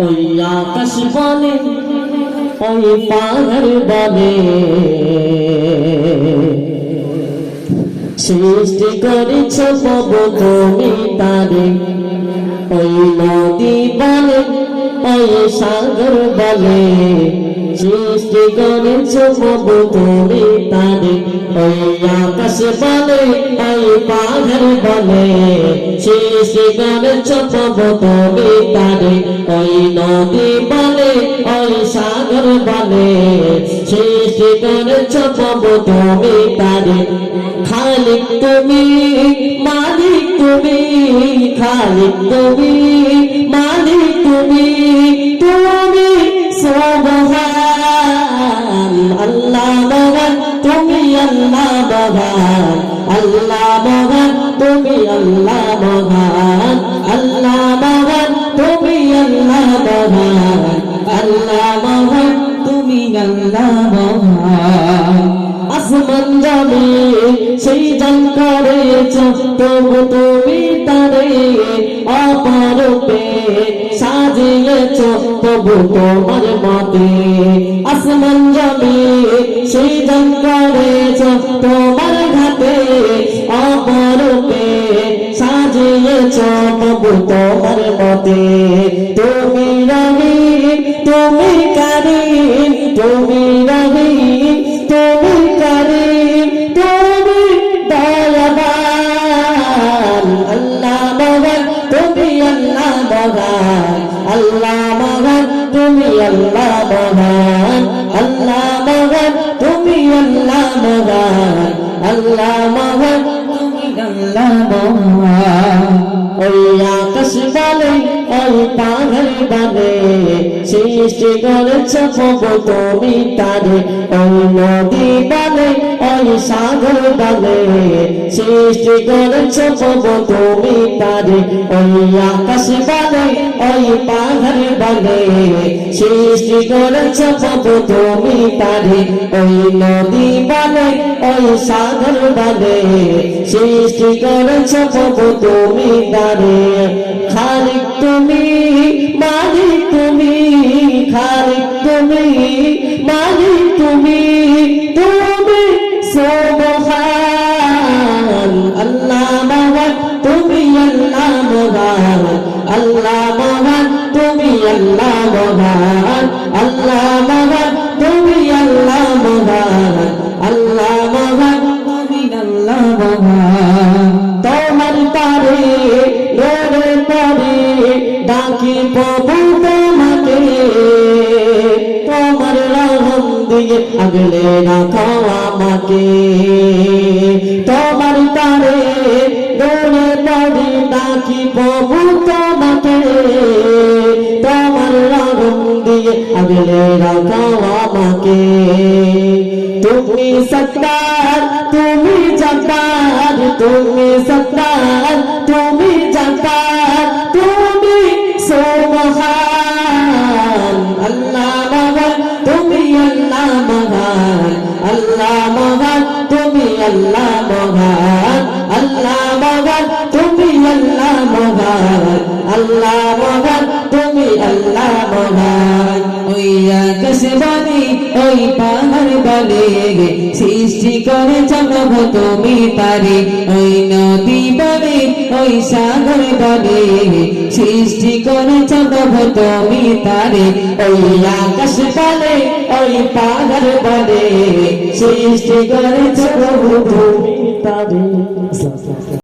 ওই আকাশ বলে ওই পাহাড় বলে সৃষ্টি করেছ প্রভু তুমি তারে। ওই নদী বলে ওই সাগর বলে সৃষ্টি করেছ প্রভু তুমি তারে। ওই আকাশ বলে ওই পাহাড় বলে সৃষ্টি করেছ প্রভু তুমি তারে। ওই নদী বলে ওই সাগর বলে সৃষ্টি করেছ প্রভু তুমি তারে। খালিক তুমি মালিক তুমি, খালিক তুমি মালিক তুমি, তুমি সুবহান আল্লাহ মহান তুমি আল্লাহ মহান, আল্লাহ মহান তুমি আল্লাহ মহান, আল্লাহ মহান তুমি আল্লাহ মহান, আল্লাহ মহান তুমি আল্লাহ মহান। আসমান জমিন সেই জান করেছ তবু তুমি তারে অপরূপে সাজিয়েছ তবু তোমার মতে। আসমান জমিন সেই জান করেছ তোমার ঘাটে অপরূপে সাজিয়েছ তবু তোমার মতে। তুমি রহিম তুমি কারীম, তুমি রহিম তুমি কারীম তুমি দয়াবান, আল্লাহ মহান তুমি আল্লাহ মহান, আল্লাহ মহান তুমি আল্লাহ মহান, আল্লাহ মহান তুমি আল্লাহ মহান, আল্লাহ মহান তুমি আল্লাহ মহান। ওই আকাশ বলে ওই পাহাড় বলে সৃষ্টি করেছ প্রভু তুমি তারে। ওই নদী বলে ওই সাগর বলে সৃষ্টি করেছ প্রভু তুমি তারে। ওই আকাশ বলে ওই পাহাড় বলে সৃষ্টি করেছ প্রভু তুমি তারে। ওই নদী বলে ওই সাগর বলে সৃষ্টি করেছ প্রভু তুমি তারে। খালিক তুমি মালিক তুমি, খালিক তুমি মালিক তুমি, তুমি সুবহান আল্লাহ মহান তুমি আল্লাহ মহান, আল্লাহ মহান তুমি আল্লাহ মহান, আল্লাহ মহান তুমি আল্লাহ মহান, আল্লাহ মহান তুমি আল্লাহ মহান। তোমার তারে রোরে তারে ডাকি প্রভু তোমাকে, তোমার রহম দিয়ে আগলে রাখো আমাকে। তোমার তারে রোরে তারে ডাকি প্রভু তোমাকে, তোমার রহম দিয়ে আগলে রাখো আমাকে। তুমি সত্তার তুমি জব্বার, তুমি সত্তার তুমি জব্বার, তুমি সুবহান আল্লাহ মহান তুমি আল্লাহ মহান, আল্লাহ মহান তুমি আল্লাহ মহান, আল্লাহ মহান তুমি আল্লাহ মহান, আল্লাহ মহান তুমি আল্লাহ মহান। ওই আকাশ বলে ওই পাহাড় বলে সৃষ্টি করেছ প্রভু তুমি তারে। ওই নদী বলে ওই সাগর বলে সৃষ্টি করেছ প্রভু তুমি তারে। ওই আকাশ বলে ওই পাহাড় বলে সৃষ্টি করেছ প্রভু তুমি তারে।